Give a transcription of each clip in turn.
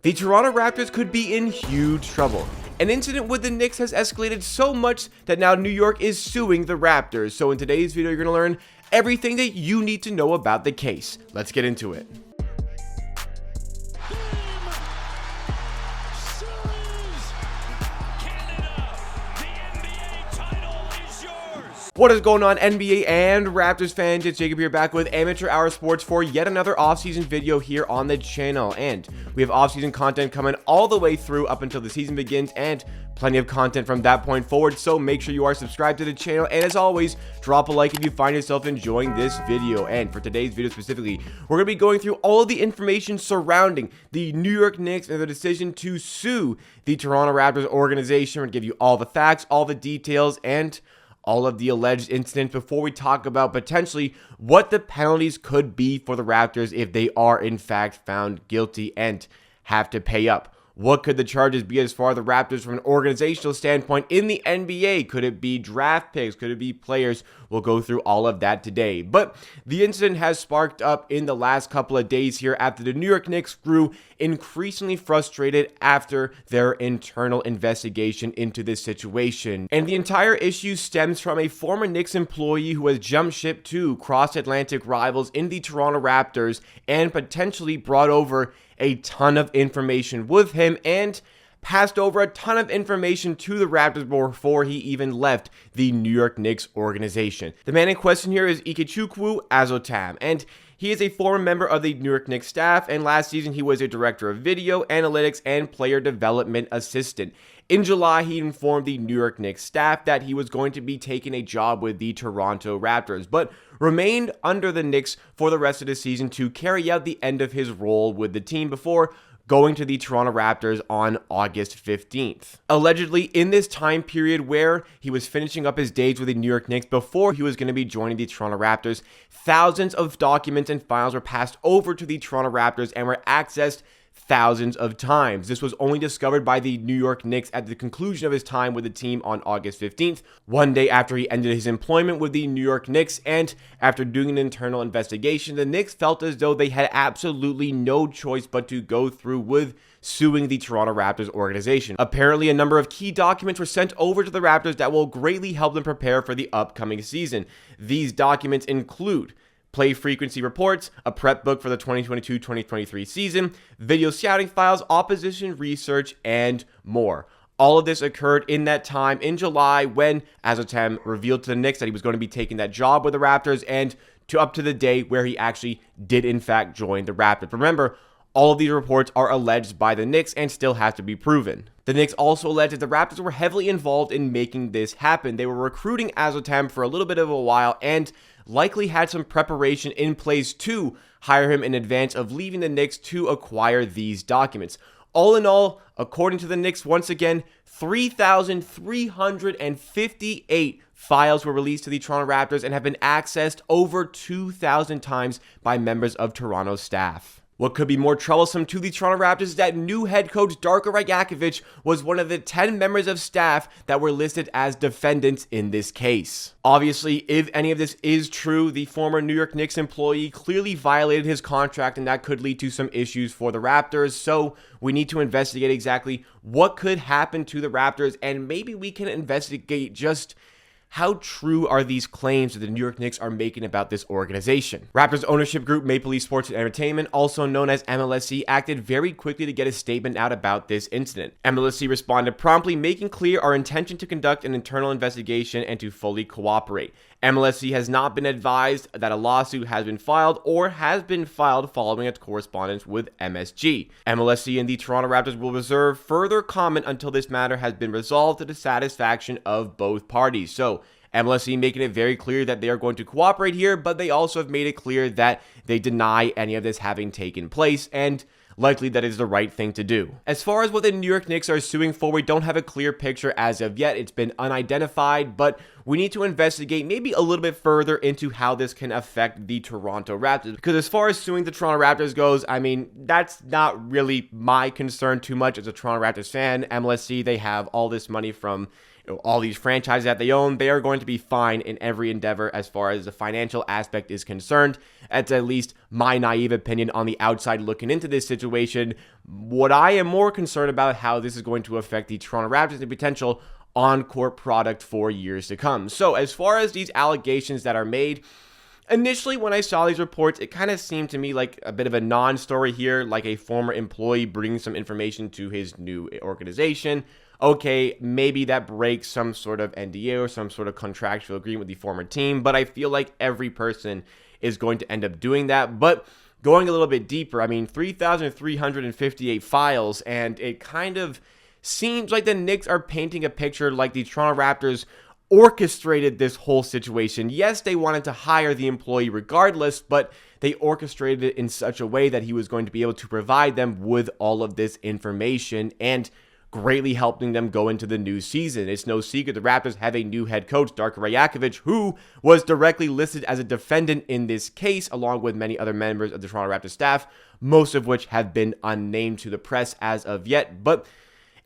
The Toronto Raptors could be in huge trouble. An incident with the Knicks has escalated so much that now New York is suing the Raptors. So in today's video, you're going to learn everything that you need to know about the case. Let's get into it. What is going on, NBA and Raptors fans? It's Jacob here, back with Amateur Hour Sports for yet another offseason video here on the channel. And we have offseason content coming all the way through up until the season begins, and plenty of content from that point forward. So make sure you are subscribed to the channel, and as always, drop a like if you find yourself enjoying this video. And for today's video specifically, we're going to be going through all of the information surrounding the New York Knicks and the decision to sue the Toronto Raptors organization. We're going to give you all the facts, all the details, and all of the alleged incidents before we talk about potentially what the penalties could be for the Raptors if they are in fact found guilty and have to pay up. What could the charges be as far as the Raptors from an organizational standpoint in the NBA? Could it be draft picks? Could it be players? We'll go through all of that today. But the incident has sparked up in the last couple of days here after the New York Knicks grew increasingly frustrated after their internal investigation into this situation. And the entire issue stems from a former Knicks employee who has jumped ship to cross-Atlantic rivals in the Toronto Raptors and potentially brought over a ton of information with him and passed over a ton of information to the Raptors before he even left the New York Knicks organization. The man in question here is Ikechukwu Azotam, and he is a former member of the New York Knicks staff, and last season he was a director of video analytics and player development assistant. In July, he informed the New York Knicks staff that he was going to be taking a job with the Toronto Raptors, but remained under the Knicks for the rest of the season to carry out the end of his role with the team before going to the Toronto Raptors on August 15th. Allegedly, in this time period where he was finishing up his days with the New York Knicks before he was going to be joining the Toronto Raptors, thousands of documents and files were passed over to the Toronto Raptors and were accessed thousands of times. This was only discovered by the New York Knicks at the conclusion of his time with the team on August 15th, one day after he ended his employment with the New York Knicks. And after doing an internal investigation, the Knicks felt as though they had absolutely no choice but to go through with suing the Toronto Raptors organization. Apparently, a number of key documents were sent over to the Raptors that will greatly help them prepare for the upcoming season. These documents include play frequency reports, a prep book for the 2022-2023 season, video scouting files, opposition research, and more. All of this occurred in that time in July when Azotam revealed to the Knicks that he was going to be taking that job with the Raptors, and to up to the day where he actually did in fact join the Raptors. Remember, all of these reports are alleged by the Knicks and still have to be proven. The Knicks also alleged that the Raptors were heavily involved in making this happen. They were recruiting Azotam for a little bit of a while and likely had some preparation in place to hire him in advance of leaving the Knicks to acquire these documents. All in all, according to the Knicks, once again, 3,358 files were released to the Toronto Raptors and have been accessed over 2,000 times by members of Toronto's staff. What could be more troublesome to the Toronto Raptors is that new head coach Darko Rajakovic was one of the 10 members of staff that were listed as defendants in this case. Obviously, if any of this is true, the former New York Knicks employee clearly violated his contract, and that could lead to some issues for the Raptors. So we need to investigate exactly what could happen to the Raptors, and maybe we can investigate just how true are these claims that the New York Knicks are making about this organization. Raptors ownership group Maple Leaf Sports and Entertainment, also known as MLSE, acted very quickly to get a statement out about this incident. MLSE responded promptly, making clear our intention to conduct an internal investigation and to fully cooperate. MLSE has not been advised that a lawsuit has been filed or has been filed following its correspondence with MSG. MLSE and the Toronto Raptors will reserve further comment until this matter has been resolved to the satisfaction of both parties. So MLSE making it very clear that they are going to cooperate here, but they also have made it clear that they deny any of this having taken place, and likely that is the right thing to do. As far as what the New York Knicks are suing for, we don't have a clear picture as of yet. It's been unidentified, but we need to investigate maybe a little bit further into how this can affect the Toronto Raptors. Because as far as suing the Toronto Raptors goes, I mean, that's not really my concern too much as a Toronto Raptors fan. MLSE, they have all this money from all these franchises that they own. They are going to be fine in every endeavor as far as the financial aspect is concerned. That's at least my naive opinion on the outside looking into this situation. What I am more concerned about how this is going to affect the Toronto Raptors and potential on-court product for years to come. So as far as these allegations that are made, initially when I saw these reports, it kind of seemed to me like a bit of a non-story here, like a former employee bringing some information to his new organization. Okay, maybe that breaks some sort of NDA or some sort of contractual agreement with the former team, but I feel like every person is going to end up doing that. But going a little bit deeper, I mean, 3,358 files, and it kind of seems like the Knicks are painting a picture like the Toronto Raptors orchestrated this whole situation. Yes, they wanted to hire the employee regardless, but they orchestrated it in such a way that he was going to be able to provide them with all of this information and greatly helping them go into the new season. It's no secret the Raptors have a new head coach, Darko Rajakovic, who was directly listed as a defendant in this case, along with many other members of the Toronto Raptors staff, most of which have been unnamed to the press as of yet. But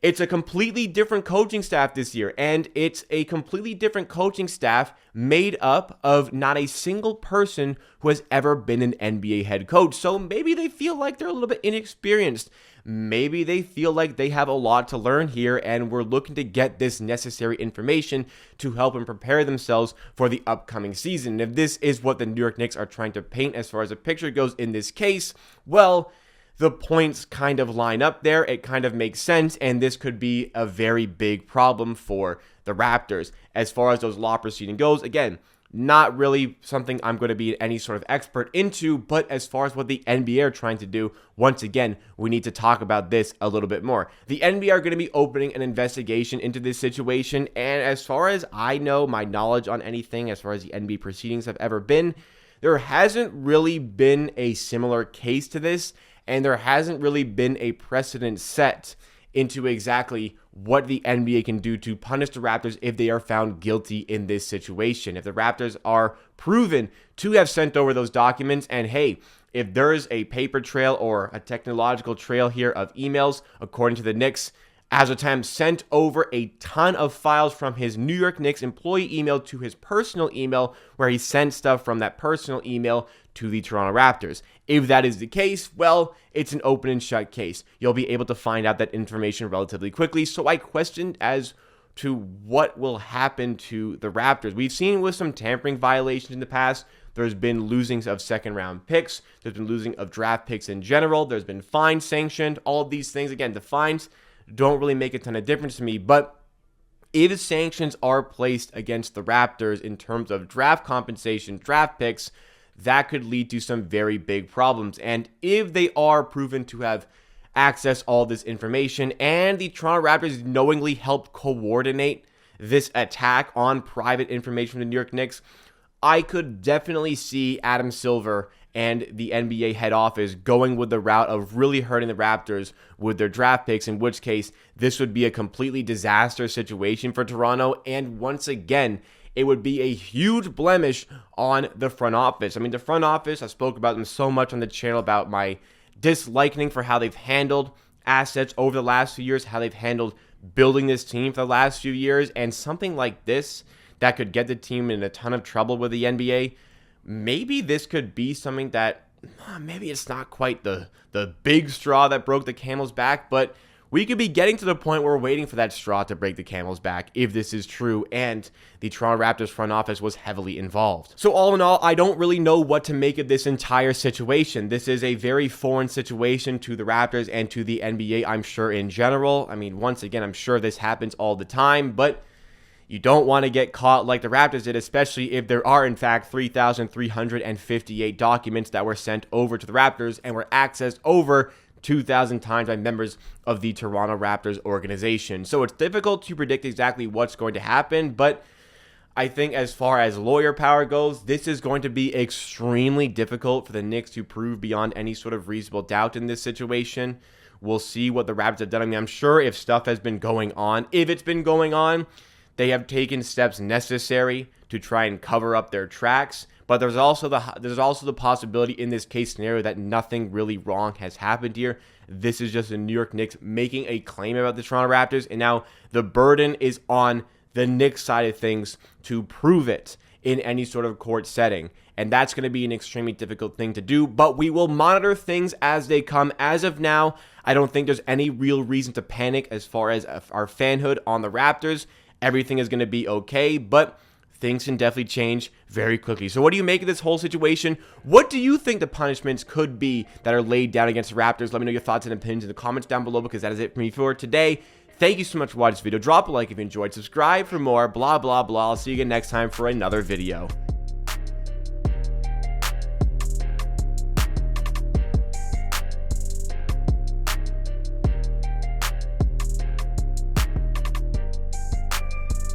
it's a completely different coaching staff this year, and it's a completely different coaching staff made up of not a single person who has ever been an NBA head coach. So maybe they feel like they're a little bit inexperienced. Maybe they feel like they have a lot to learn here, and we're looking to get this necessary information to help them prepare themselves for the upcoming season. And if this is what the New York Knicks are trying to paint as far as a picture goes in this case, well, the points kind of line up there. It kind of makes sense, and this could be a very big problem for the Raptors. As far as those law proceeding goes, again, not really something I'm going to be any sort of expert into, but as far as what the NBA are trying to do, once again, we need to talk about this a little bit more. The NBA are going to be opening an investigation into this situation, and as far as I know, my knowledge on anything as far as the NBA proceedings have ever been, there hasn't really been a similar case to this, and there hasn't really been a precedent set into exactly what the NBA can do to punish the Raptors if they are found guilty in this situation. If the Raptors are proven to have sent over those documents, and hey, if there is a paper trail or a technological trail here of emails, according to the Knicks, Azotam sent over a ton of files from his New York Knicks employee email to his personal email, where he sent stuff from that personal email to the Toronto Raptors. If that is the case, well, it's an open and shut case. You'll be able to find out that information relatively quickly. So I questioned as to what will happen to the Raptors. We've seen with some tampering violations in the past, there's been losings of second round picks. There's been losing of draft picks in general. There's been fines sanctioned. All of these things, again, the fines don't really make a ton of difference to me, but if sanctions are placed against the Raptors in terms of draft compensation, draft picks, that could lead to some very big problems. And if they are proven to have accessed all this information and the Toronto Raptors knowingly helped coordinate this attack on private information from the New York Knicks, I could definitely see Adam Silver and the NBA head office going with the route of really hurting the Raptors with their draft picks, in which case this would be a completely disastrous situation for Toronto. And once again, it would be a huge blemish on the front office. I mean, the front office, I spoke about them so much on the channel about my disliking for how they've handled assets over the last few years, how they've handled building this team for the last few years, and something like this that could get the team in a ton of trouble with the NBA. Maybe this could be something that, maybe it's not quite the big straw that broke the camel's back, but we could be getting to the point where we're waiting for that straw to break the camel's back if this is true and the Toronto Raptors front office was heavily involved. So all in all, I don't really know what to make of this entire situation. This is a very foreign situation to the Raptors and to the NBA, I'm sure, in general. I mean, once again, I'm sure this happens all the time, but you don't want to get caught like the Raptors did, especially if there are, in fact, 3,358 documents that were sent over to the Raptors and were accessed over 2,000 times by members of the Toronto Raptors organization. So it's difficult to predict exactly what's going to happen, but I think as far as lawyer power goes, this is going to be extremely difficult for the Knicks to prove beyond any sort of reasonable doubt in this situation. We'll see what the Raptors have done. I mean, I'm sure if stuff has been going on, if it's been going on, they have taken steps necessary to try and cover up their tracks. But there's also the possibility in this case scenario that nothing really wrong has happened here. This is just the New York Knicks making a claim about the Toronto Raptors, and now the burden is on the Knicks side of things to prove it in any sort of court setting. And that's going to be an extremely difficult thing to do, but we will monitor things as they come. As of now, I don't think there's any real reason to panic as far as our fanhood on the Raptors. Everything is going to be okay, but things can definitely change very quickly. So what do you make of this whole situation? What do you think the punishments could be that are laid down against the Raptors? Let me know your thoughts and opinions in the comments down below, because that is it for me for today. Thank you so much for watching this video. Drop a like if you enjoyed. Subscribe for more. Blah, blah, blah. I'll see you again next time for another video.